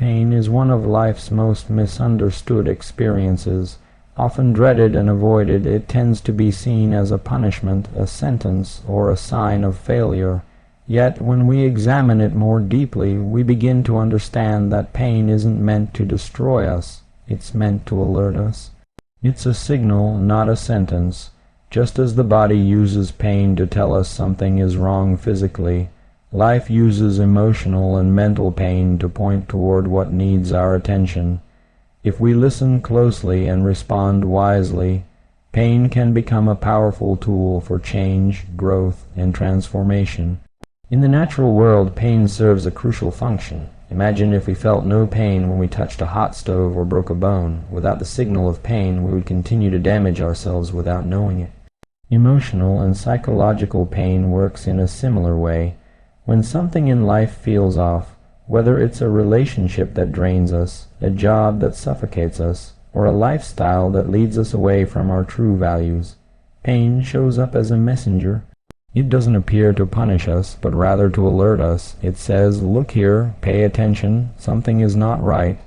Pain is one of life's most misunderstood experiences. Often dreaded and avoided, it tends to be seen as a punishment, a sentence, or a sign of failure. Yet, when we examine it more deeply, we begin to understand that pain isn't meant to destroy us. It's meant to alert us. It's a signal, not a sentence. Just as the body uses pain to tell us something is wrong physically, life uses emotional and mental pain to point toward what needs our attention. If we listen closely and respond wisely, pain can become a powerful tool for change, growth, and transformation. In the natural world, pain serves a crucial function. Imagine if we felt no pain when we touched a hot stove or broke a bone. Without the signal of pain, we would continue to damage ourselves without knowing it. Emotional and psychological pain works in a similar way. When something in life feels off, whether it's a relationship that drains us, a job that suffocates us, or a lifestyle that leads us away from our true values, pain shows up as a messenger. It doesn't appear to punish us, but rather to alert us. It says, "Look here, pay attention, something is not right."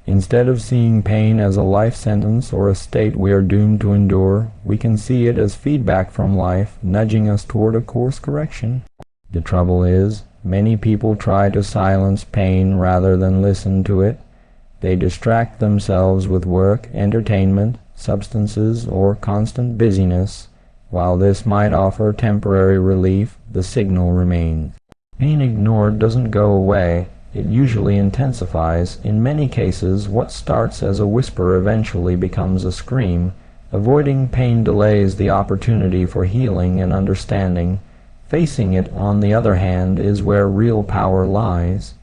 Instead of seeing pain as a life sentence or a state we are doomed to endure, we can see it as feedback from life, nudging us toward a course correction. The trouble is, many people try to silence pain rather than listen to it. They distract themselves with work, entertainment, substances, or constant busyness. While this might offer temporary relief, the signal remains. Pain ignored doesn't go away. It usually intensifies. In many cases, what starts as a whisper eventually becomes a scream. Avoiding pain delays the opportunity for healing and understanding. Facing it, on the other hand, is where real power lies.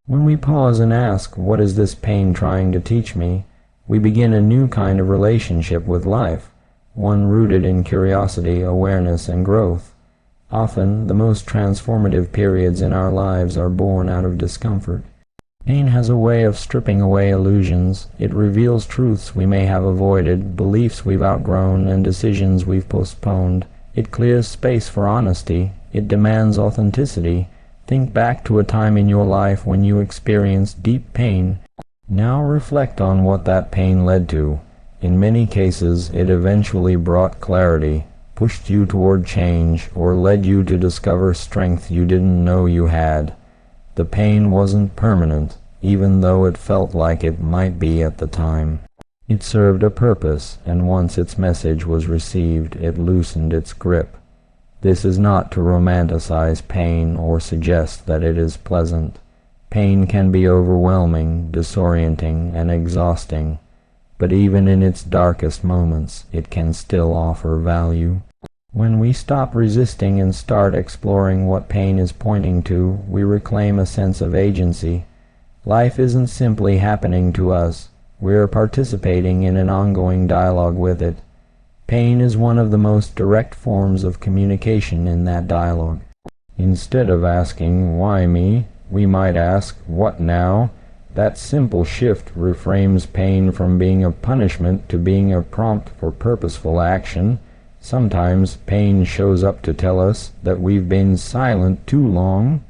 When we pause and ask, "What is this pain trying to teach me?" we begin a new kind of relationship with life, one rooted in curiosity, awareness, and growth. Often, the most transformative periods in our lives are born out of discomfort. Pain has a way of stripping away illusions. It reveals truths we may have avoided, beliefs we've outgrown, and decisions we've postponed. It clears space for honesty. It demands authenticity. Think back to a time in your life when you experienced deep pain. Now reflect on what that pain led to. In many cases, it eventually brought clarity, pushed you toward change, or led you to discover strength you didn't know you had. The pain wasn't permanent, even though it felt like it might be at the time. It served a purpose, and once its message was received, it loosened its grip. This is not to romanticize pain or suggest that it is pleasant. Pain can be overwhelming, disorienting, and exhausting, but even in its darkest moments, it can still offer value. When we stop resisting and start exploring what pain is pointing to, we reclaim a sense of agency. Life isn't simply happening to us. We're participating in an ongoing dialogue with it. Pain is one of the most direct forms of communication in that dialogue. Instead of asking, "Why me?" we might ask, "What now?" That simple shift reframes pain from being a punishment to being a prompt for purposeful action. Sometimes pain shows up to tell us that we've been silent too long.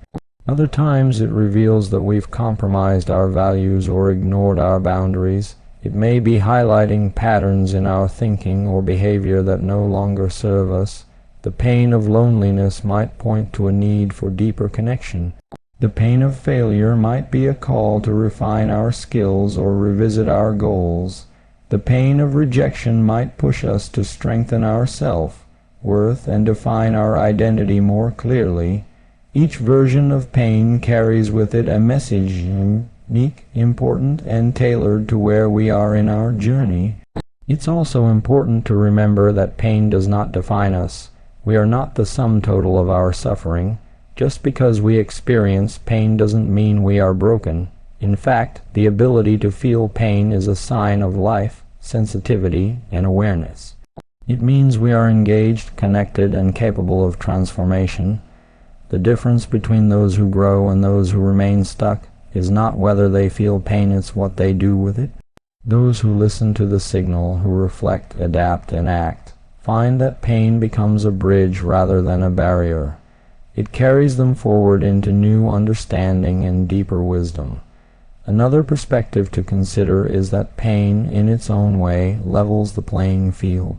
Other times it reveals that we've compromised our values or ignored our boundaries. It may be highlighting patterns in our thinking or behavior that no longer serve us. The pain of loneliness might point to a need for deeper connection. The pain of failure might be a call to refine our skills or revisit our goals. The pain of rejection might push us to strengthen our self-worth and define our identity more clearly. Each version of pain carries with it a message, unique, important, and tailored to where we are in our journey. It's also important to remember that pain does not define us. We are not the sum total of our suffering. Just because we experience pain doesn't mean we are broken. In fact, the ability to feel pain is a sign of life, sensitivity, and awareness. It means we are engaged, connected, and capable of transformation. The difference between those who grow and those who remain stuck is not whether they feel pain, it's what they do with it. Those who listen to the signal, who reflect, adapt, and act, find that pain becomes a bridge rather than a barrier. It carries them forward into new understanding and deeper wisdom. Another perspective to consider is that pain, in its own way, levels the playing field.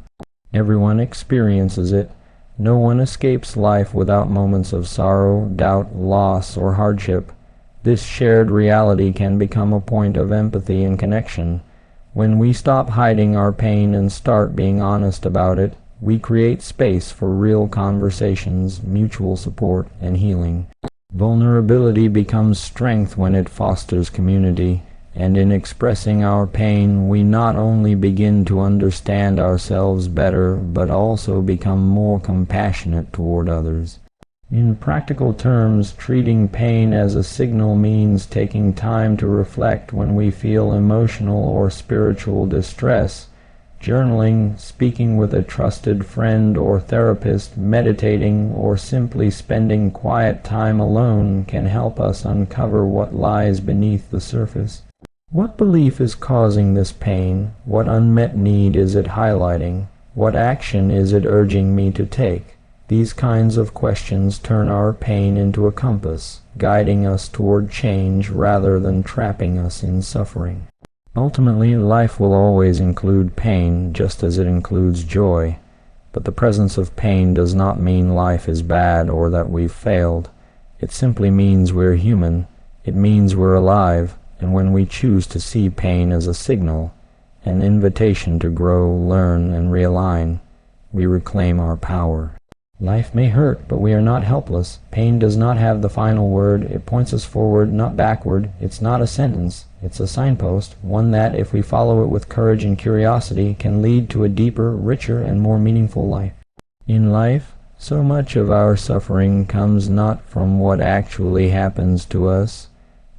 Everyone experiences it. No one escapes life without moments of sorrow, doubt, loss, or hardship. This shared reality can become a point of empathy and connection. When we stop hiding our pain and start being honest about it, we create space for real conversations, mutual support, and healing. Vulnerability becomes strength when it fosters community, and in expressing our pain, we not only begin to understand ourselves better, but also become more compassionate toward others. In practical terms, treating pain as a signal means taking time to reflect when we feel emotional or spiritual distress. Journaling, speaking with a trusted friend or therapist, meditating, or simply spending quiet time alone can help us uncover what lies beneath the surface. What belief is causing this pain? What unmet need is it highlighting? What action is it urging me to take? These kinds of questions turn our pain into a compass, guiding us toward change rather than trapping us in suffering. Ultimately, life will always include pain, just as it includes joy. But the presence of pain does not mean life is bad or that we've failed. It simply means we're human. It means we're alive, and when we choose to see pain as a signal, an invitation to grow, learn, and realign, we reclaim our power. Life may hurt, but we are not helpless. Pain does not have the final word. It points us forward, not backward. It's not a sentence. It's a signpost, one that, if we follow it with courage and curiosity, can lead to a deeper, richer, and more meaningful life. In life, so much of our suffering comes not from what actually happens to us,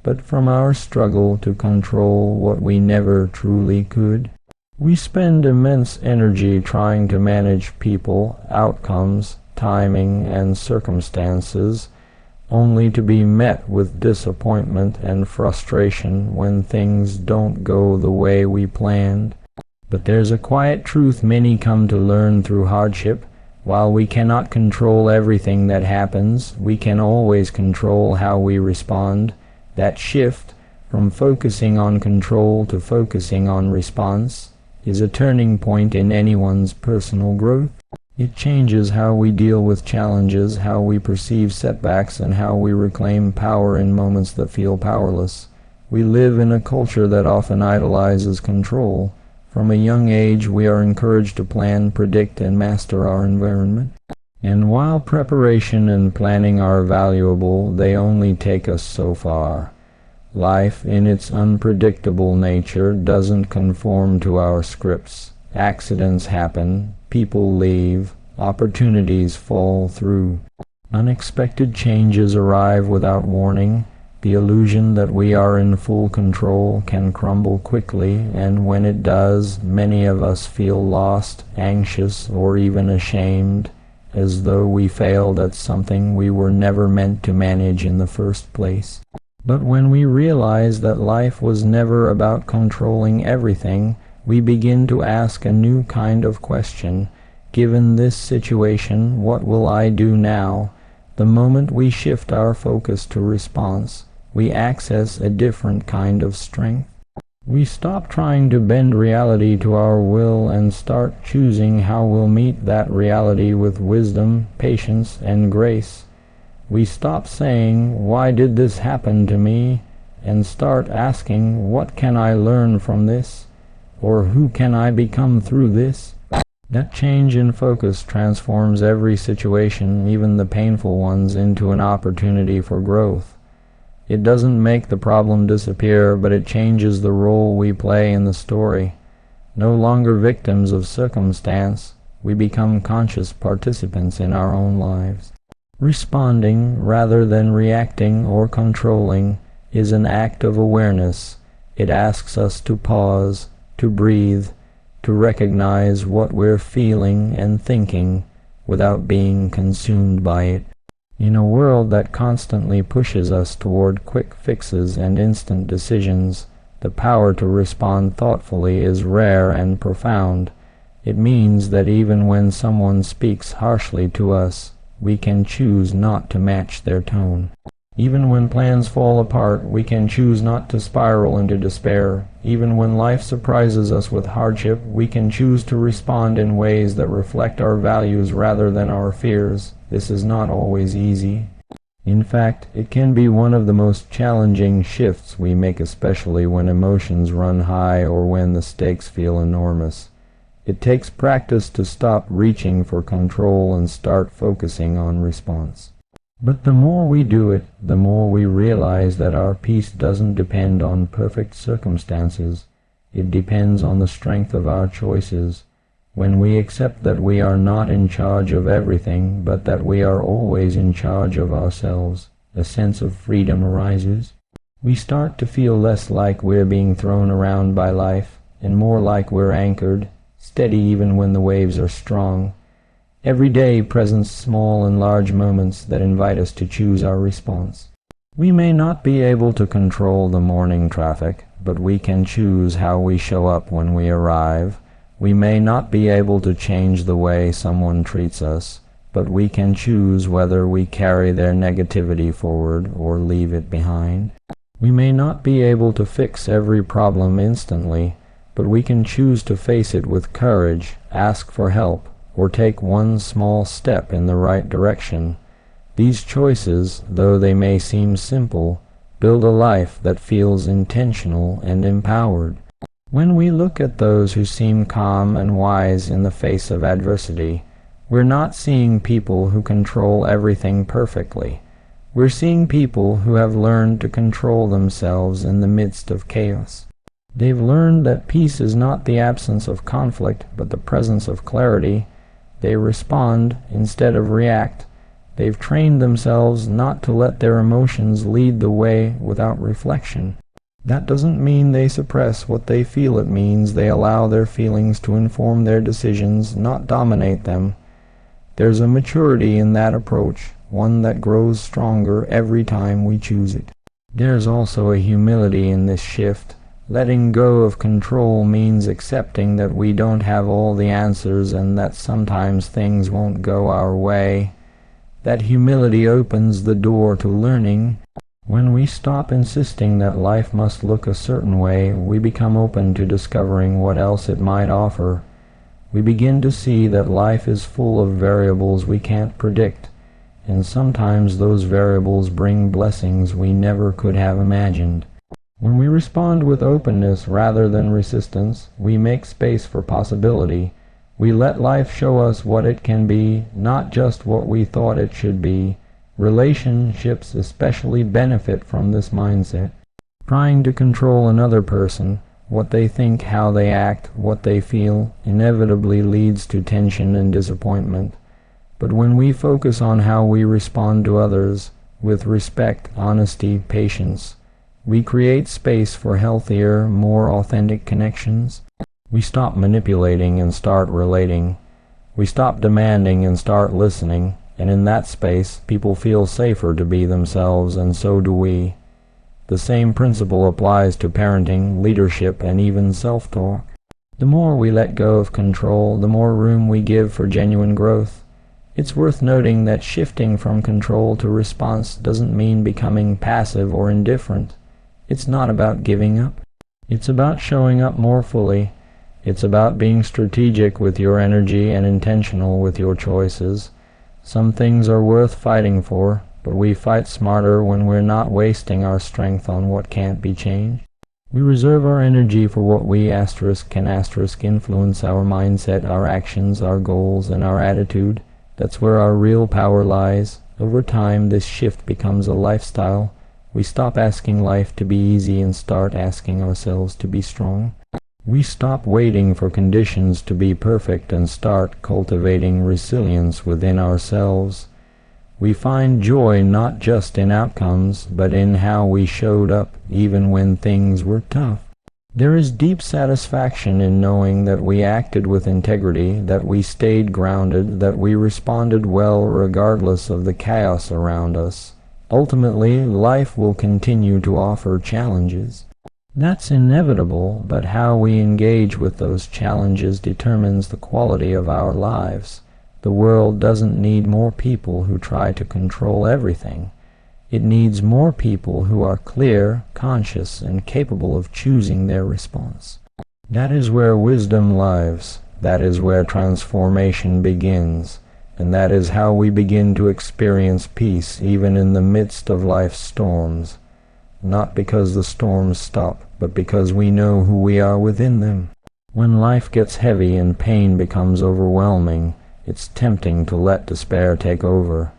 but from our struggle to control what we never truly could. We spend immense energy trying to manage people, outcomes, timing, and circumstances, only to be met with disappointment and frustration when things don't go the way we planned. But there's a quiet truth many come to learn through hardship. While we cannot control everything that happens, we can always control how we respond. That shift from focusing on control to focusing on response is a turning point in anyone's personal growth. It changes how we deal with challenges, how we perceive setbacks, and how we reclaim power in moments that feel powerless. We live in a culture that often idolizes control. From a young age, we are encouraged to plan, predict, and master our environment. And while preparation and planning are valuable, they only take us so far. Life, in its unpredictable nature, doesn't conform to our scripts. Accidents happen, people leave, opportunities fall through. Unexpected changes arrive without warning. The illusion that we are in full control can crumble quickly, and when it does, many of us feel lost, anxious, or even ashamed, as though we failed at something we were never meant to manage in the first place. But when we realize that life was never about controlling everything, we begin to ask a new kind of question. Given this situation, what will I do now? The moment we shift our focus to response, we access a different kind of strength. We stop trying to bend reality to our will and start choosing how we'll meet that reality with wisdom, patience, and grace. We stop saying, "Why did this happen to me?" and start asking, "What can I learn from this?" or "Who can I become through this?" That change in focus transforms every situation, even the painful ones, into an opportunity for growth. It doesn't make the problem disappear, but it changes the role we play in the story. No longer victims of circumstance, we become conscious participants in our own lives. Responding, rather than reacting or controlling, is an act of awareness. It asks us to pause, to breathe, to recognize what we're feeling and thinking without being consumed by it. In a world that constantly pushes us toward quick fixes and instant decisions, the power to respond thoughtfully is rare and profound. It means that even when someone speaks harshly to us, we can choose not to match their tone. Even when plans fall apart, we can choose not to spiral into despair. Even when life surprises us with hardship, we can choose to respond in ways that reflect our values rather than our fears. This is not always easy. In fact, it can be one of the most challenging shifts we make, especially when emotions run high or when the stakes feel enormous. It takes practice to stop reaching for control and start focusing on response. But the more we do it, the more we realize that our peace doesn't depend on perfect circumstances. It depends on the strength of our choices. When we accept that we are not in charge of everything, but that we are always in charge of ourselves, a sense of freedom arises. We start to feel less like we're being thrown around by life, and more like we're anchored, steady even when the waves are strong. Every day presents small and large moments that invite us to choose our response. We may not be able to control the morning traffic, but we can choose how we show up when we arrive. We may not be able to change the way someone treats us, but we can choose whether we carry their negativity forward or leave it behind. We may not be able to fix every problem instantly, but we can choose to face it with courage, ask for help, or take one small step in the right direction. These choices, though they may seem simple, build a life that feels intentional and empowered. When we look at those who seem calm and wise in the face of adversity, we're not seeing people who control everything perfectly. We're seeing people who have learned to control themselves in the midst of chaos. They've learned that peace is not the absence of conflict, but the presence of clarity. They respond instead of react. They've trained themselves not to let their emotions lead the way without reflection. That doesn't mean they suppress what they feel. It means they allow their feelings to inform their decisions, not dominate them. There's a maturity in that approach, one that grows stronger every time we choose it. There's also a humility in this shift. Letting go of control means accepting that we don't have all the answers and that sometimes things won't go our way. That humility opens the door to learning. When we stop insisting that life must look a certain way, we become open to discovering what else it might offer. We begin to see that life is full of variables we can't predict, and sometimes those variables bring blessings we never could have imagined. When we respond with openness rather than resistance, we make space for possibility. We let life show us what it can be, not just what we thought it should be. Relationships especially benefit from this mindset. Trying to control another person, what they think, how they act, what they feel, inevitably leads to tension and disappointment. But when we focus on how we respond to others, with respect, honesty, patience, we create space for healthier, more authentic connections. We stop manipulating and start relating. We stop demanding and start listening, and in that space, people feel safer to be themselves, and so do we. The same principle applies to parenting, leadership, and even self-talk. The more we let go of control, the more room we give for genuine growth. It's worth noting that shifting from control to response doesn't mean becoming passive or indifferent. It's not about giving up. It's about showing up more fully. It's about being strategic with your energy and intentional with your choices. Some things are worth fighting for, but we fight smarter when we're not wasting our strength on what can't be changed. We reserve our energy for what we can influence our mindset, our actions, our goals, and our attitude. That's where our real power lies. Over time, this shift becomes a lifestyle. We stop asking life to be easy and start asking ourselves to be strong. We stop waiting for conditions to be perfect and start cultivating resilience within ourselves. We find joy not just in outcomes, but in how we showed up even when things were tough. There is deep satisfaction in knowing that we acted with integrity, that we stayed grounded, that we responded well regardless of the chaos around us. Ultimately, life will continue to offer challenges. That's inevitable, but how we engage with those challenges determines the quality of our lives. The world doesn't need more people who try to control everything. It needs more people who are clear, conscious, and capable of choosing their response. That is where wisdom lives. That is where transformation begins. And that is how we begin to experience peace even in the midst of life's storms. Not because the storms stop, but because we know who we are within them. When life gets heavy and pain becomes overwhelming, it's tempting to let despair take over.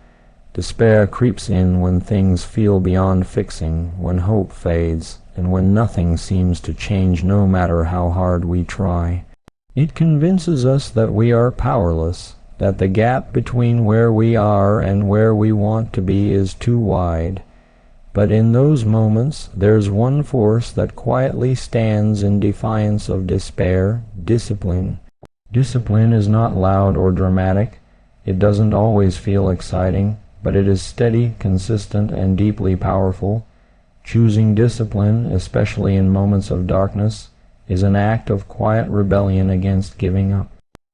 Despair creeps in when things feel beyond fixing, when hope fades, and when nothing seems to change no matter how hard we try. It convinces us that we are powerless, that the gap between where we are and where we want to be is too wide. But in those moments, there's one force that quietly stands in defiance of despair: discipline. Discipline is not loud or dramatic. It doesn't always feel exciting, but it is steady, consistent, and deeply powerful. Choosing discipline, especially in moments of darkness, is an act of quiet rebellion against giving up.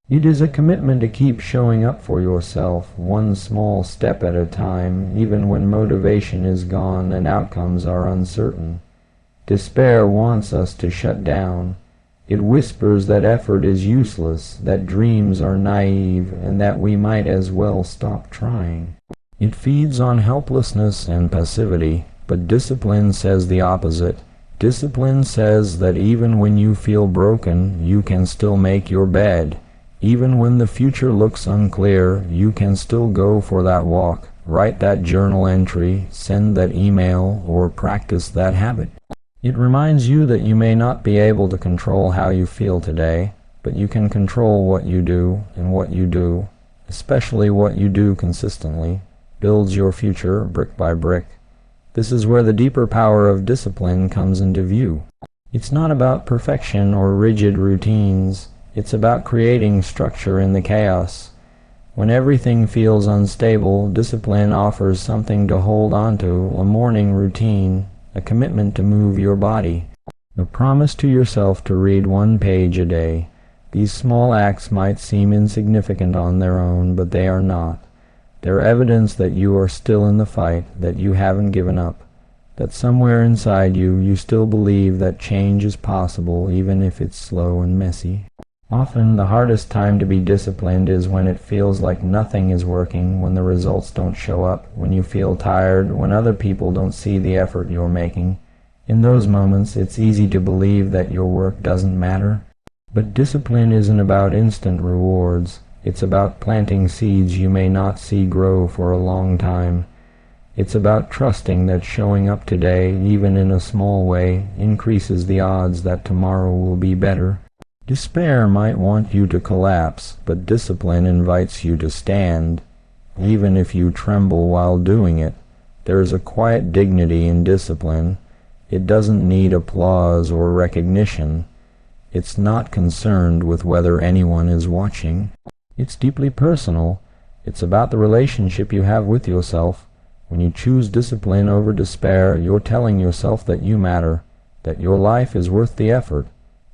It is a commitment to keep showing up for yourself, one small step at a time, even when motivation is gone and outcomes are uncertain. Despair wants us to shut down. It whispers that effort is useless, that dreams are naive, and that we might as well stop trying. It feeds on helplessness and passivity, but discipline says the opposite. Discipline says that even when you feel broken, you can still make your bed. Even when the future looks unclear, you can still go for that walk, write that journal entry, send that email, or practice that habit. It reminds you that you may not be able to control how you feel today, but you can control what you do, and what you do, especially what you do consistently, builds your future brick by brick. This is where the deeper power of discipline comes into view. It's not about perfection or rigid routines. It's about creating structure in the chaos. When everything feels unstable, discipline offers something to hold onto: a morning routine, a commitment to move your body, a promise to yourself to read 1 page a day. These small acts might seem insignificant on their own, but they are not. They're evidence that you are still in the fight, that you haven't given up, that somewhere inside you still believe that change is possible, even if it's slow and messy. Often the hardest time to be disciplined is when it feels like nothing is working, when the results don't show up, when you feel tired, when other people don't see the effort you're making. In those moments, it's easy to believe that your work doesn't matter. But discipline isn't about instant rewards. It's about planting seeds you may not see grow for a long time. It's about trusting that showing up today, even in a small way, increases the odds that tomorrow will be better. Despair might want you to collapse, but discipline invites you to stand. Even if you tremble while doing it, there is a quiet dignity in discipline. It doesn't need applause or recognition. It's not concerned with whether anyone is watching. It's deeply personal. It's about the relationship you have with yourself. When you choose discipline over despair, you're telling yourself that you matter, that your life is worth the effort,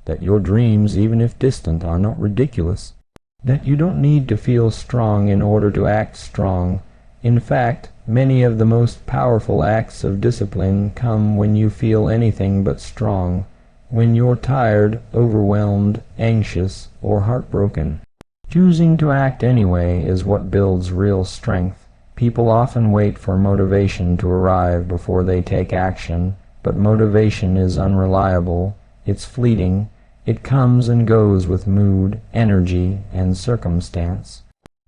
that your dreams, even if distant, are not ridiculous, that you don't need to feel strong in order to act strong. In fact, many of the most powerful acts of discipline come when you feel anything but strong, when you're tired, overwhelmed, anxious, or heartbroken. Choosing to act anyway is what builds real strength. People often wait for motivation to arrive before they take action, but motivation is unreliable. It's fleeting. It comes and goes with mood, energy, and circumstance.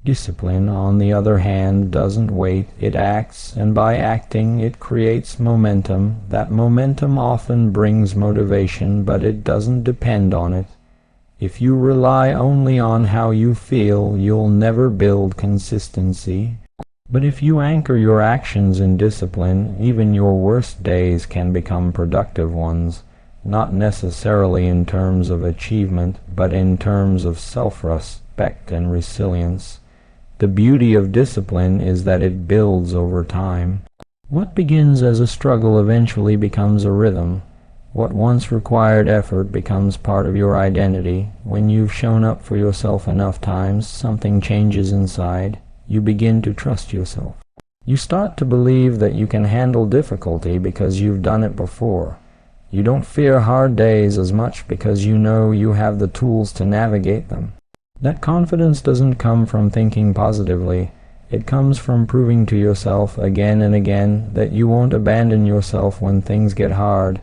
Discipline, on the other hand, doesn't wait. It acts, and by acting, it creates momentum. That momentum often brings motivation, but it doesn't depend on it. If you rely only on how you feel, you'll never build consistency. But if you anchor your actions in discipline, even your worst days can become productive ones. Not necessarily in terms of achievement, but in terms of self-respect and resilience. The beauty of discipline is that it builds over time. What begins as a struggle eventually becomes a rhythm. What once required effort becomes part of your identity. When you've shown up for yourself enough times, something changes inside. You begin to trust yourself. You start to believe that you can handle difficulty because you've done it before. You don't fear hard days as much because you know you have the tools to navigate them. That confidence doesn't come from thinking positively. It comes from proving to yourself again and again that you won't abandon yourself when things get hard.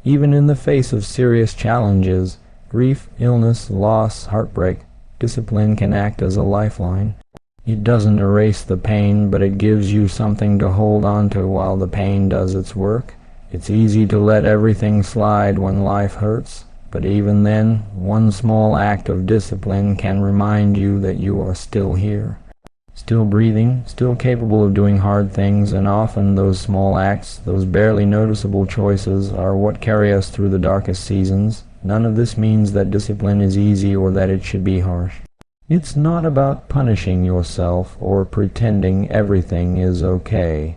Even in the face of serious challenges, grief, illness, loss, heartbreak, discipline can act as a lifeline. It doesn't erase the pain, but it gives you something to hold on to while the pain does its work. It's easy to let everything slide when life hurts, but even then, one small act of discipline can remind you that you are still here. Still breathing, still capable of doing hard things, and often those small acts, those barely noticeable choices, are what carry us through the darkest seasons. None of this means that discipline is easy or that it should be harsh. It's not about punishing yourself or pretending everything is okay.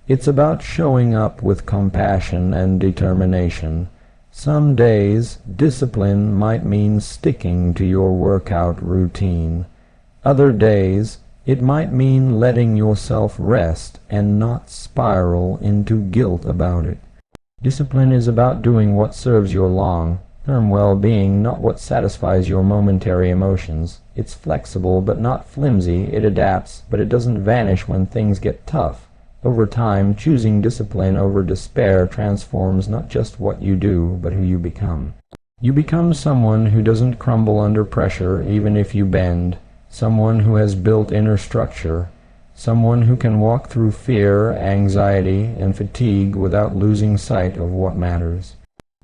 It's about showing up with compassion and determination. Some days, discipline might mean sticking to your workout routine. Other days, it might mean letting yourself rest and not spiral into guilt about it. Discipline is about doing what serves your long-term well-being, not what satisfies your momentary emotions. It's flexible but not flimsy. It adapts, but it doesn't vanish when things get tough. Over time, choosing discipline over despair transforms not just what you do, but who you become. You become someone who doesn't crumble under pressure even if you bend, someone who has built inner structure, someone who can walk through fear, anxiety, and fatigue without losing sight of what matters.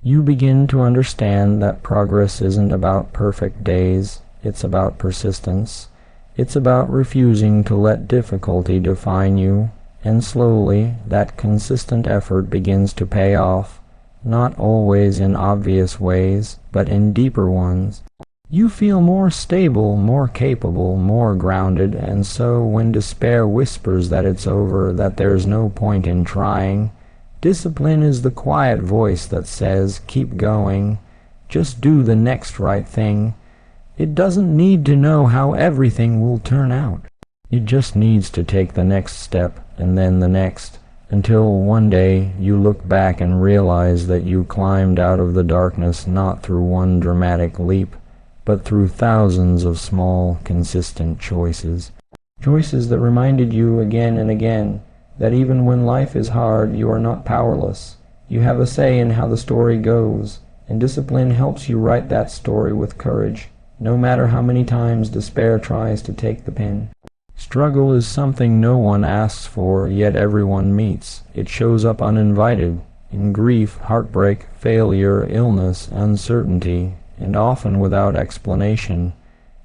You begin to understand that progress isn't about perfect days. It's about persistence. It's about refusing to let difficulty define you, and slowly that consistent effort begins to pay off, not always in obvious ways, but in deeper ones. You feel more stable, more capable, more grounded, and so when despair whispers that it's over, that there's no point in trying, discipline is the quiet voice that says, keep going, just do the next right thing. It doesn't need to know how everything will turn out. It just needs to take the next step, and then the next, until one day you look back and realize that you climbed out of the darkness not through one dramatic leap, but through thousands of small, consistent choices. Choices that reminded you again and again that even when life is hard, you are not powerless. You have a say in how the story goes, and discipline helps you write that story with courage, no matter how many times despair tries to take the pen. Struggle is something no one asks for, yet everyone meets. It shows up uninvited, in grief, heartbreak, failure, illness, uncertainty, and often without explanation.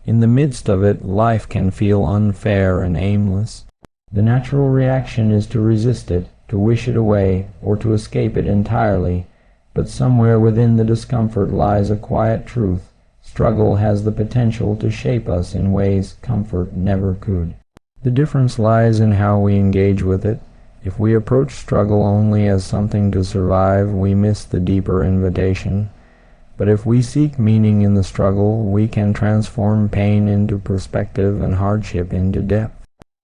In the midst of it, life can feel unfair and aimless. The natural reaction is to resist it, to wish it away, or to escape it entirely. But somewhere within the discomfort lies a quiet truth. Struggle has the potential to shape us in ways comfort never could. The difference lies in how we engage with it. If we approach struggle only as something to survive, we miss the deeper invitation. But if we seek meaning in the struggle, we can transform pain into perspective and hardship into depth.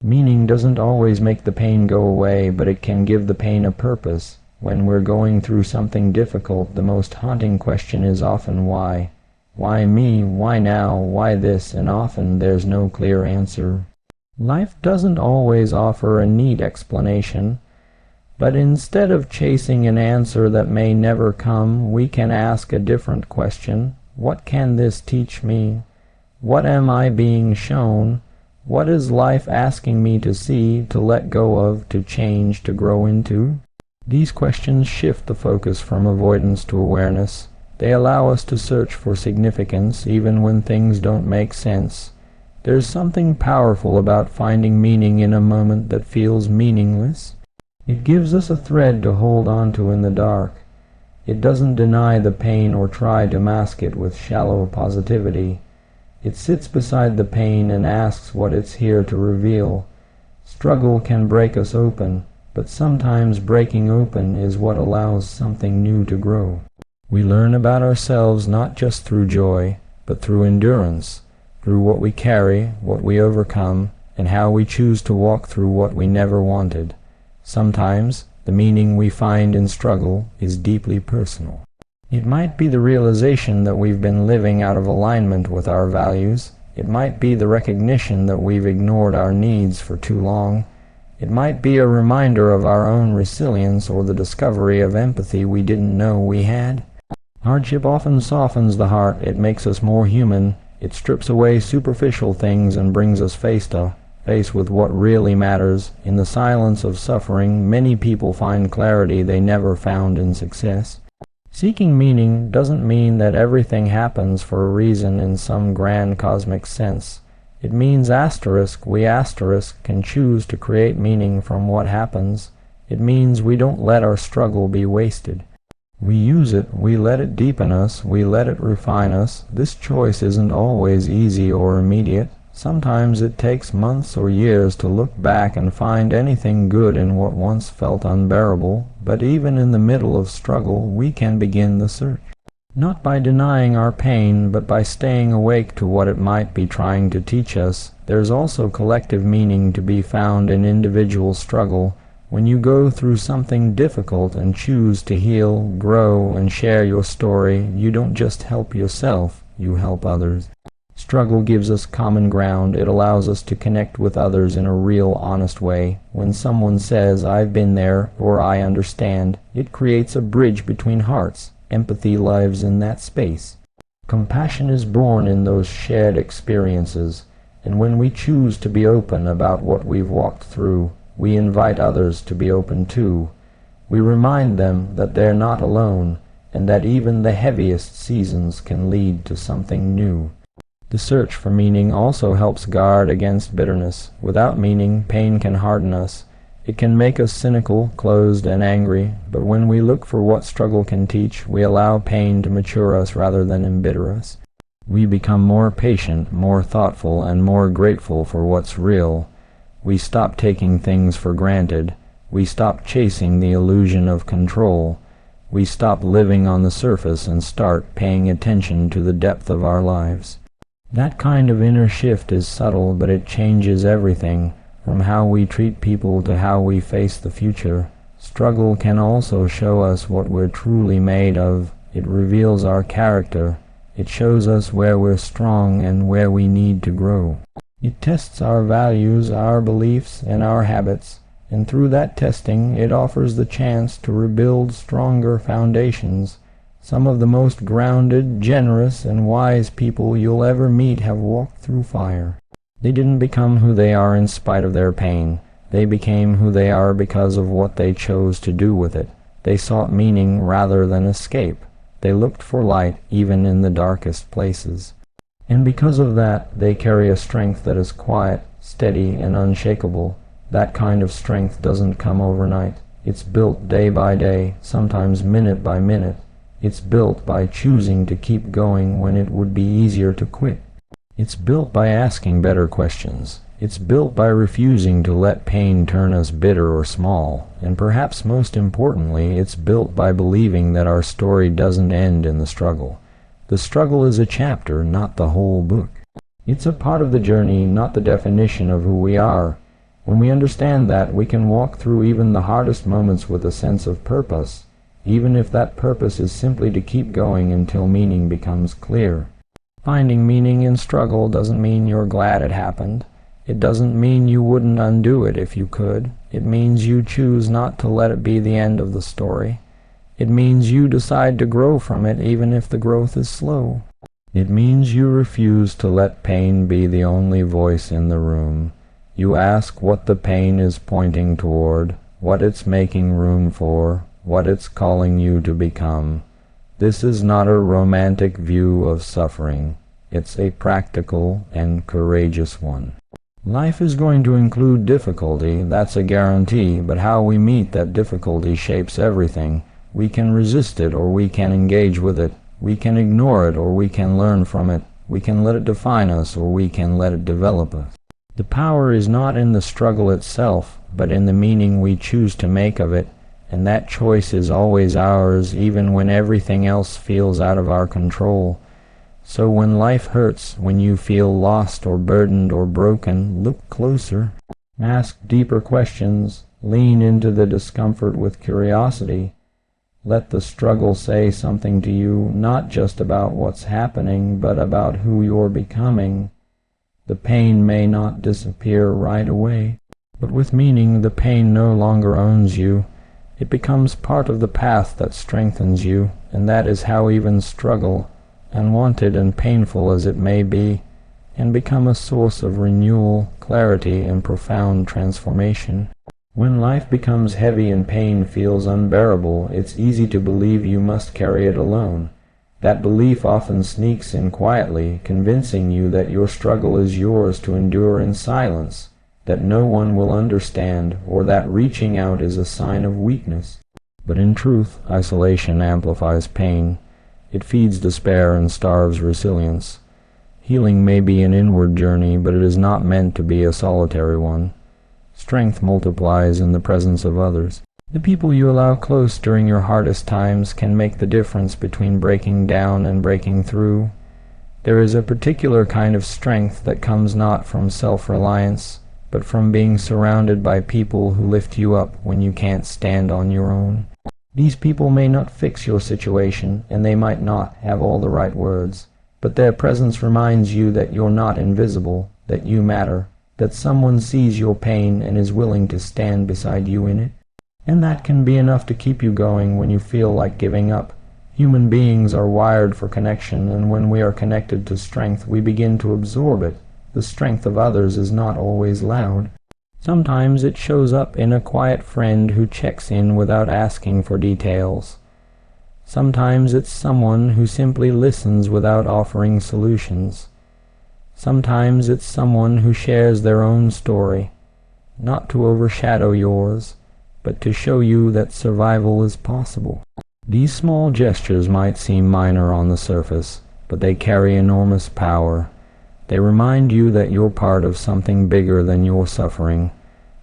Meaning doesn't always make the pain go away, but it can give the pain a purpose. When we're going through something difficult, the most haunting question is often why. Why me? Why now? Why this? And often there's no clear answer. Life doesn't always offer a neat explanation, but instead of chasing an answer that may never come, we can ask a different question. What can this teach me? What am I being shown? What is life asking me to see, to let go of, to change, to grow into? These questions shift the focus from avoidance to awareness. They allow us to search for significance even when things don't make sense. There's something powerful about finding meaning in a moment that feels meaningless. It gives us a thread to hold on to in the dark. It doesn't deny the pain or try to mask it with shallow positivity. It sits beside the pain and asks what it's here to reveal. Struggle can break us open, but sometimes breaking open is what allows something new to grow. We learn about ourselves not just through joy, but through endurance, through what we carry, what we overcome, and how we choose to walk through what we never wanted. Sometimes, the meaning we find in struggle is deeply personal. It might be the realization that we've been living out of alignment with our values. It might be the recognition that we've ignored our needs for too long. It might be a reminder of our own resilience or the discovery of empathy we didn't know we had. Hardship often softens the heart. It makes us more human. It strips away superficial things and brings us face to face with what really matters. In the silence of suffering, many people find clarity they never found in success. Seeking meaning doesn't mean that everything happens for a reason in some grand cosmic sense. It means we can choose to create meaning from what happens. It means we don't let our struggle be wasted. We use it, we let it deepen us, we let it refine us. This choice isn't always easy or immediate. Sometimes it takes months or years to look back and find anything good in what once felt unbearable, but even in the middle of struggle, we can begin the search. Not by denying our pain, but by staying awake to what it might be trying to teach us. There's also collective meaning to be found in individual struggle. When you go through something difficult and choose to heal, grow, and share your story, you don't just help yourself, you help others. Struggle gives us common ground. It allows us to connect with others in a real, honest way. When someone says, "I've been there," or "I understand," it creates a bridge between hearts. Empathy lives in that space. Compassion is born in those shared experiences, and when we choose to be open about what we've walked through, we invite others to be open too. We remind them that they're not alone, and that even the heaviest seasons can lead to something new. The search for meaning also helps guard against bitterness. Without meaning, pain can harden us. It can make us cynical, closed, and angry, but when we look for what struggle can teach, we allow pain to mature us rather than embitter us. We become more patient, more thoughtful, and more grateful for what's real. We stop taking things for granted. We stop chasing the illusion of control. We stop living on the surface and start paying attention to the depth of our lives. That kind of inner shift is subtle, but it changes everything, from how we treat people to how we face the future. Struggle can also show us what we're truly made of. It reveals our character. It shows us where we're strong and where we need to grow. It tests our values, our beliefs, and our habits, and through that testing, it offers the chance to rebuild stronger foundations. Some of the most grounded, generous, and wise people you'll ever meet have walked through fire. They didn't become who they are in spite of their pain. They became who they are because of what they chose to do with it. They sought meaning rather than escape. They looked for light even in the darkest places. And because of that, they carry a strength that is quiet, steady, and unshakable. That kind of strength doesn't come overnight. It's built day by day, sometimes minute by minute. It's built by choosing to keep going when it would be easier to quit. It's built by asking better questions. It's built by refusing to let pain turn us bitter or small. And perhaps most importantly, it's built by believing that our story doesn't end in the struggle. The struggle is a chapter, not the whole book. It's a part of the journey, not the definition of who we are. When we understand that, we can walk through even the hardest moments with a sense of purpose, even if that purpose is simply to keep going until meaning becomes clear. Finding meaning in struggle doesn't mean you're glad it happened. It doesn't mean you wouldn't undo it if you could. It means you choose not to let it be the end of the story. It means you decide to grow from it even if the growth is slow. It means you refuse to let pain be the only voice in the room. You ask what the pain is pointing toward, what it's making room for, what it's calling you to become. This is not a romantic view of suffering. It's a practical and courageous one. Life is going to include difficulty, that's a guarantee, but how we meet that difficulty shapes everything. We can resist it or we can engage with it. We can ignore it or we can learn from it. We can let it define us or we can let it develop us. The power is not in the struggle itself, but in the meaning we choose to make of it. And that choice is always ours, even when everything else feels out of our control. So when life hurts, when you feel lost or burdened or broken, look closer. Ask deeper questions. Lean into the discomfort with curiosity. Let the struggle say something to you, not just about what's happening, but about who you're becoming. The pain may not disappear right away, but with meaning, the pain no longer owns you. It becomes part of the path that strengthens you, and that is how even struggle, unwanted and painful as it may be, can become a source of renewal, clarity, and profound transformation. When life becomes heavy and pain feels unbearable, it's easy to believe you must carry it alone. That belief often sneaks in quietly, convincing you that your struggle is yours to endure in silence, that no one will understand, or that reaching out is a sign of weakness. But in truth, isolation amplifies pain. It feeds despair and starves resilience. Healing may be an inward journey, but it is not meant to be a solitary one. Strength multiplies in the presence of others. The people you allow close during your hardest times can make the difference between breaking down and breaking through. There is a particular kind of strength that comes not from self-reliance, but from being surrounded by people who lift you up when you can't stand on your own. These people may not fix your situation, and they might not have all the right words, but their presence reminds you that you're not invisible, that you matter, that someone sees your pain and is willing to stand beside you in it. And that can be enough to keep you going when you feel like giving up. Human beings are wired for connection, and when we are connected to strength, we begin to absorb it. The strength of others is not always loud. Sometimes it shows up in a quiet friend who checks in without asking for details. Sometimes it's someone who simply listens without offering solutions. Sometimes it's someone who shares their own story, not to overshadow yours, but to show you that survival is possible. These small gestures might seem minor on the surface, but they carry enormous power. They remind you that you're part of something bigger than your suffering,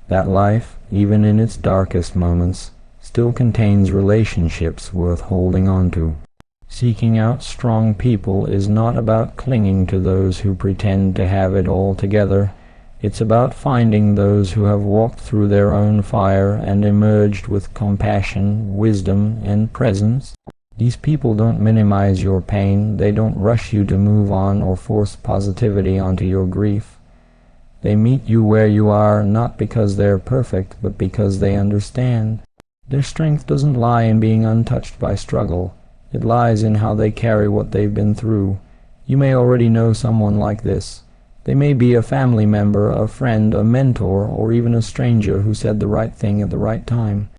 that life, even in its darkest moments, still contains relationships worth holding on to. Seeking out strong people is not about clinging to those who pretend to have it all together. It's about finding those who have walked through their own fire and emerged with compassion, wisdom, and presence. These people don't minimize your pain. They don't rush you to move on or force positivity onto your grief. They meet you where you are, not because they're perfect, but because they understand. Their strength doesn't lie in being untouched by struggle. It lies in how they carry what they've been through. You may already know someone like this. They may be a family member, a friend, a mentor, or even a stranger who said the right thing at the right time.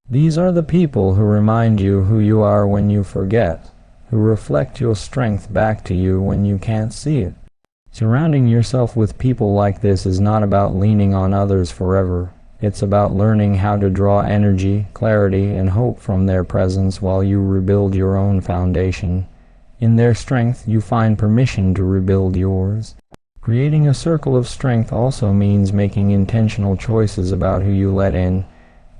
These are the people who remind you who you are when you forget, who reflect your strength back to you when you can't see it. Surrounding yourself with people like this is not about leaning on others forever. It's about learning how to draw energy, clarity, and hope from their presence while you rebuild your own foundation. In their strength, you find permission to rebuild yours. Creating a circle of strength also means making intentional choices about who you let in.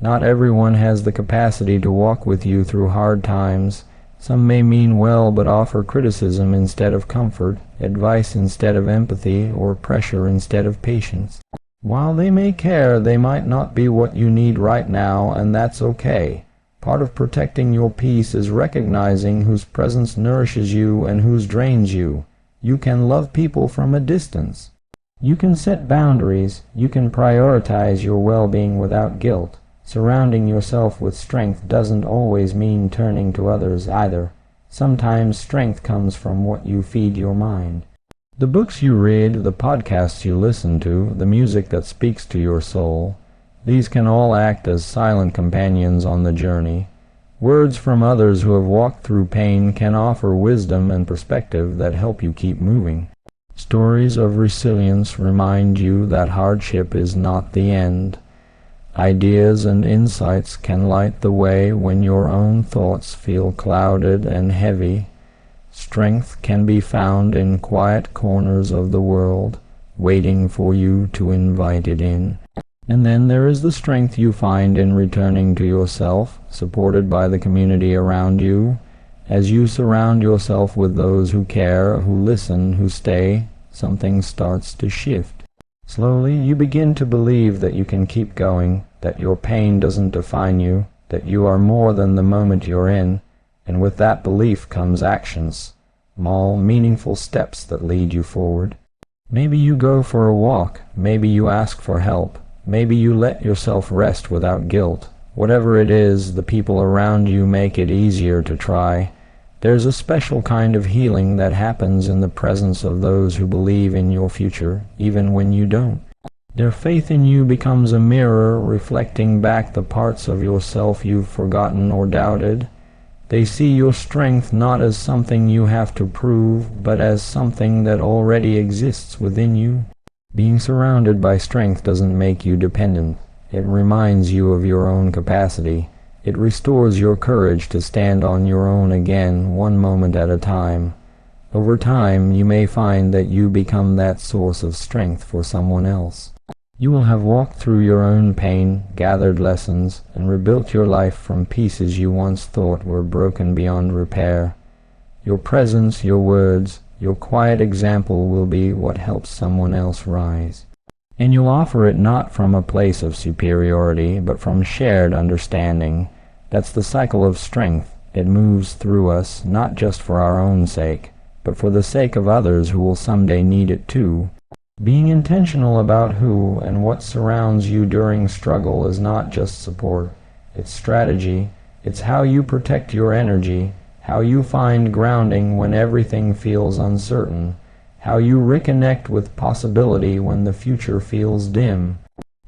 Not everyone has the capacity to walk with you through hard times. Some may mean well but offer criticism instead of comfort, advice instead of empathy, or pressure instead of patience. While they may care, they might not be what you need right now, and that's okay. Part of protecting your peace is recognizing whose presence nourishes you and whose drains you. You can love people from a distance. You can set boundaries. You can prioritize your well-being without guilt. Surrounding yourself with strength doesn't always mean turning to others either. Sometimes strength comes from what you feed your mind. The books you read, the podcasts you listen to, the music that speaks to your soul, these can all act as silent companions on the journey. Words from others who have walked through pain can offer wisdom and perspective that help you keep moving. Stories of resilience remind you that hardship is not the end. Ideas and insights can light the way when your own thoughts feel clouded and heavy. Strength can be found in quiet corners of the world, waiting for you to invite it in. And then there is the strength you find in returning to yourself, supported by the community around you, As you surround yourself with those who care, who listen, who stay, something starts to shift. Slowly, you begin to believe that you can keep going, that your pain doesn't define you, that you are more than the moment you're in, and with that belief comes actions, small, meaningful steps that lead you forward. Maybe you go for a walk, maybe you ask for help, maybe you let yourself rest without guilt. Whatever it is, the people around you make it easier to try. There's a special kind of healing that happens in the presence of those who believe in your future, even when you don't. Their faith in you becomes a mirror reflecting back the parts of yourself you've forgotten or doubted. They see your strength not as something you have to prove, but as something that already exists within you. Being surrounded by strength doesn't make you dependent. It reminds you of your own capacity. It restores your courage to stand on your own again, one moment at a time. Over time, you may find that you become that source of strength for someone else. You will have walked through your own pain, gathered lessons, and rebuilt your life from pieces you once thought were broken beyond repair. Your presence, your words, your quiet example will be what helps someone else rise. And you'll offer it not from a place of superiority, but from shared understanding. That's the cycle of strength. It moves through us, not just for our own sake, but for the sake of others who will someday need it too. Being intentional about who and what surrounds you during struggle is not just support. It's strategy. It's how you protect your energy, how you find grounding when everything feels uncertain, how you reconnect with possibility when the future feels dim.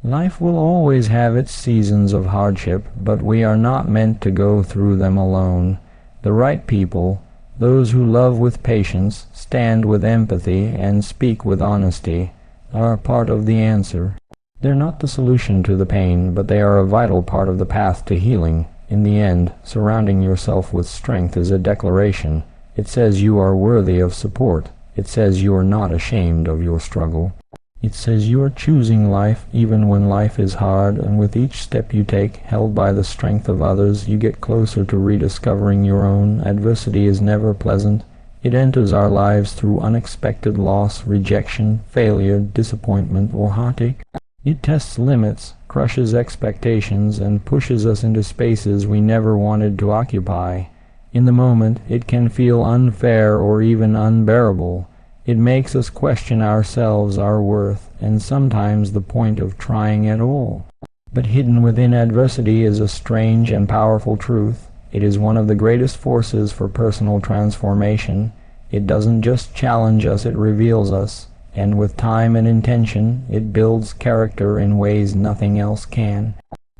Life will always have its seasons of hardship, but we are not meant to go through them alone. The right people, those who love with patience, stand with empathy, and speak with honesty, are part of the answer. They're not the solution to the pain, but they are a vital part of the path to healing. In the end, surrounding yourself with strength is a declaration. It says you are worthy of support. It says you are not ashamed of your struggle. It says you are choosing life even when life is hard, and with each step you take, held by the strength of others, you get closer to rediscovering your own. Adversity is never pleasant. It enters our lives through unexpected loss, rejection, failure, disappointment, or heartache. It tests limits, crushes expectations, and pushes us into spaces we never wanted to occupy. In the moment, it can feel unfair or even unbearable. It makes us question ourselves, our worth, and sometimes the point of trying at all. But hidden within adversity is a strange and powerful truth. It is one of the greatest forces for personal transformation. It doesn't just challenge us, it reveals us. And with time and intention, it builds character in ways nothing else can.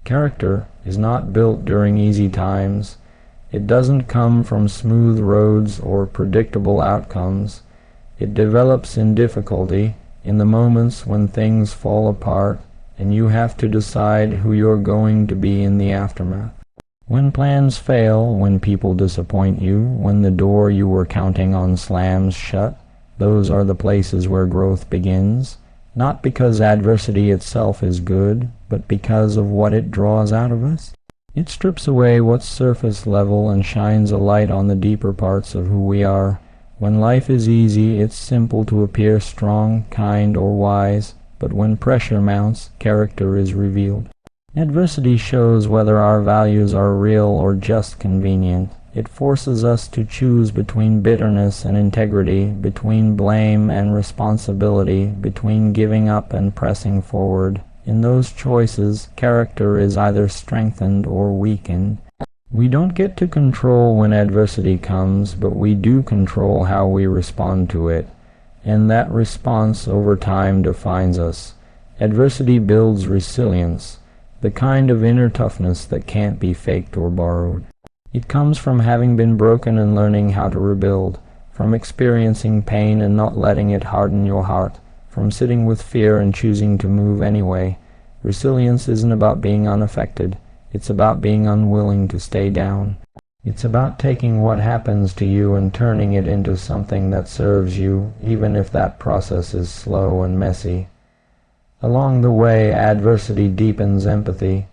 Character is not built during easy times. It doesn't come from smooth roads or predictable outcomes. It develops in difficulty, in the moments when things fall apart, and you have to decide who you're going to be in the aftermath. When plans fail, when people disappoint you, when the door you were counting on slams shut, those are the places where growth begins, not because adversity itself is good, but because of what it draws out of us. It strips away what's surface level and shines a light on the deeper parts of who we are. When life is easy, it's simple to appear strong, kind, or wise, but when pressure mounts, character is revealed. Adversity shows whether our values are real or just convenient. It forces us to choose between bitterness and integrity, between blame and responsibility, between giving up and pressing forward. In those choices, character is either strengthened or weakened. We don't get to control when adversity comes, but we do control how we respond to it. And that response over time defines us. Adversity builds resilience, the kind of inner toughness that can't be faked or borrowed. It comes from having been broken and learning how to rebuild, from experiencing pain and not letting it harden your heart, from sitting with fear and choosing to move anyway. Resilience isn't about being unaffected. It's about being unwilling to stay down. It's about taking what happens to you and turning it into something that serves you, even if that process is slow and messy. Along the way, adversity deepens empathy.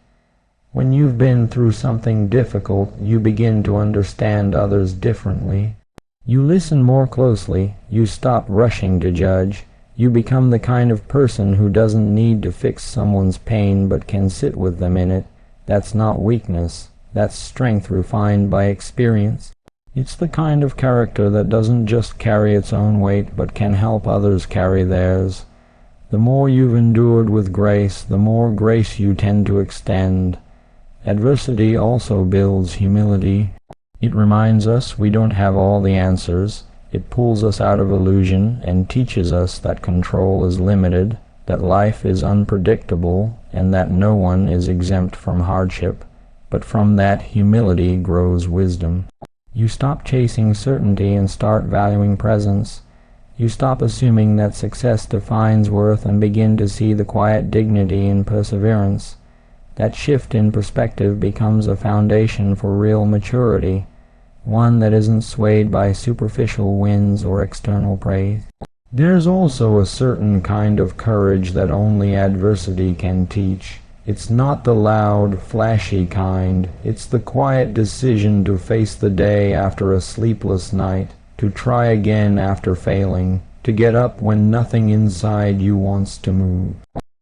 When you've been through something difficult, you begin to understand others differently. You listen more closely, you stop rushing to judge, you become the kind of person who doesn't need to fix someone's pain but can sit with them in it. That's not weakness, that's strength refined by experience. It's the kind of character that doesn't just carry its own weight but can help others carry theirs. The more you've endured with grace, the more grace you tend to extend. Adversity also builds humility. It reminds us we don't have all the answers. It pulls us out of illusion and teaches us that control is limited, that life is unpredictable, and that no one is exempt from hardship. But from that humility grows wisdom. You stop chasing certainty and start valuing presence. You stop assuming that success defines worth and begin to see the quiet dignity in perseverance. That shift in perspective becomes a foundation for real maturity, one that isn't swayed by superficial wins or external praise. There's also a certain kind of courage that only adversity can teach. It's not the loud, flashy kind. It's the quiet decision to face the day after a sleepless night, to try again after failing, to get up when nothing inside you wants to move.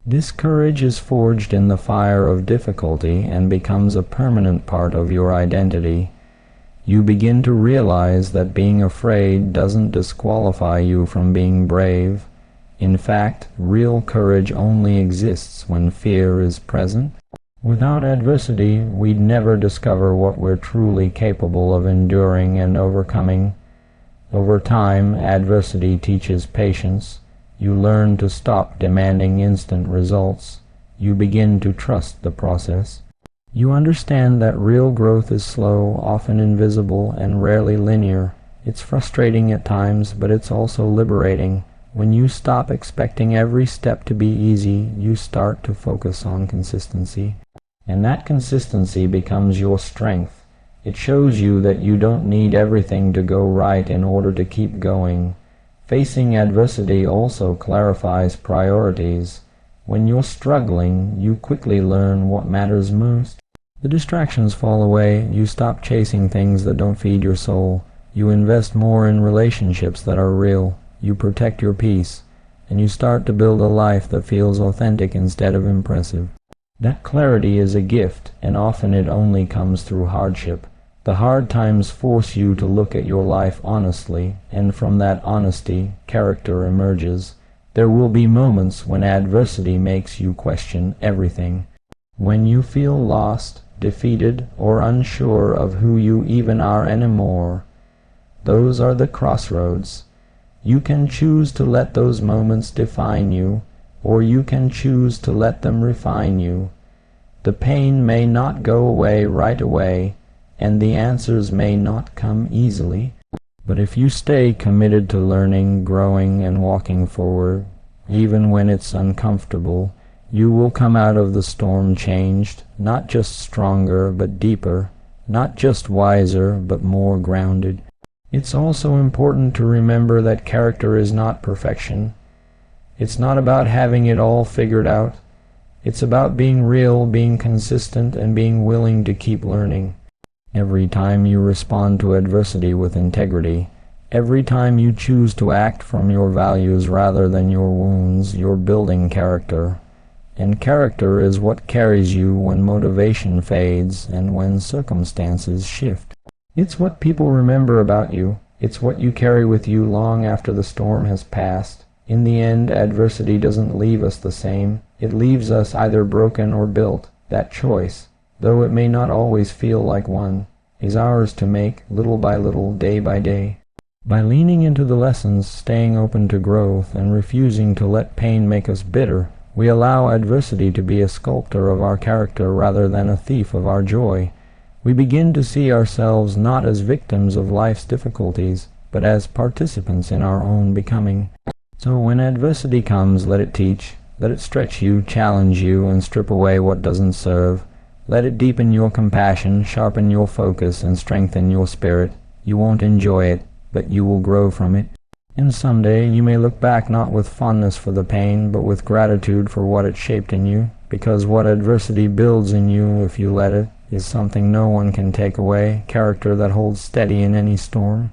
This courage is forged in the fire of difficulty and becomes a permanent part of your identity. You begin to realize that being afraid doesn't disqualify you from being brave. In fact, real courage only exists when fear is present. Without adversity, we'd never discover what we're truly capable of enduring and overcoming. Over time, adversity teaches patience. You learn to stop demanding instant results. You begin to trust the process. You understand that real growth is slow, often invisible, and rarely linear. It's frustrating at times, but it's also liberating. When you stop expecting every step to be easy, you start to focus on consistency. And that consistency becomes your strength. It shows you that you don't need everything to go right in order to keep going. Facing adversity also clarifies priorities. When you're struggling, you quickly learn what matters most. The distractions fall away. You stop chasing things that don't feed your soul. You invest more in relationships that are real. You protect your peace, and you start to build a life that feels authentic instead of impressive. That clarity is a gift, and often it only comes through hardship. The hard times force you to look at your life honestly, and from that honesty, character emerges. There will be moments when adversity makes you question everything. When you feel lost, defeated, or unsure of who you even are anymore. Those are the crossroads. You can choose to let those moments define you, or you can choose to let them refine you. The pain may not go away right away, and the answers may not come easily. But if you stay committed to learning, growing, and walking forward, even when it's uncomfortable, you will come out of the storm changed, not just stronger, but deeper, not just wiser, but more grounded. It's also important to remember that character is not perfection. It's not about having it all figured out. It's about being real, being consistent, and being willing to keep learning. Every time you respond to adversity with integrity, every time you choose to act from your values rather than your wounds, you're building character. And character is what carries you when motivation fades and when circumstances shift. It's what people remember about you. It's what you carry with you long after the storm has passed. In the end, adversity doesn't leave us the same. It leaves us either broken or built. That choice, though it may not always feel like one, is ours to make little by little, day by day. By leaning into the lessons, staying open to growth, and refusing to let pain make us bitter, we allow adversity to be a sculptor of our character rather than a thief of our joy. We begin to see ourselves not as victims of life's difficulties, but as participants in our own becoming. So when adversity comes, let it teach. Let it stretch you, challenge you, and strip away what doesn't serve. Let it deepen your compassion, sharpen your focus, and strengthen your spirit. You won't enjoy it, but you will grow from it. And someday you may look back not with fondness for the pain, but with gratitude for what it shaped in you. because what adversity builds in you, if you let it, is something no one can take away, character that holds steady in any storm.